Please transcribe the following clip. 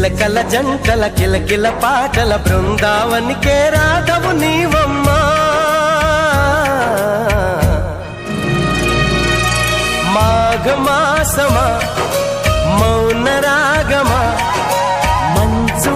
చిలకల జంటల కిలకిల పాటల బృందావనికే రాధవు నీవమ్మా. మాఘమాసమా మౌన రాగమా మంచు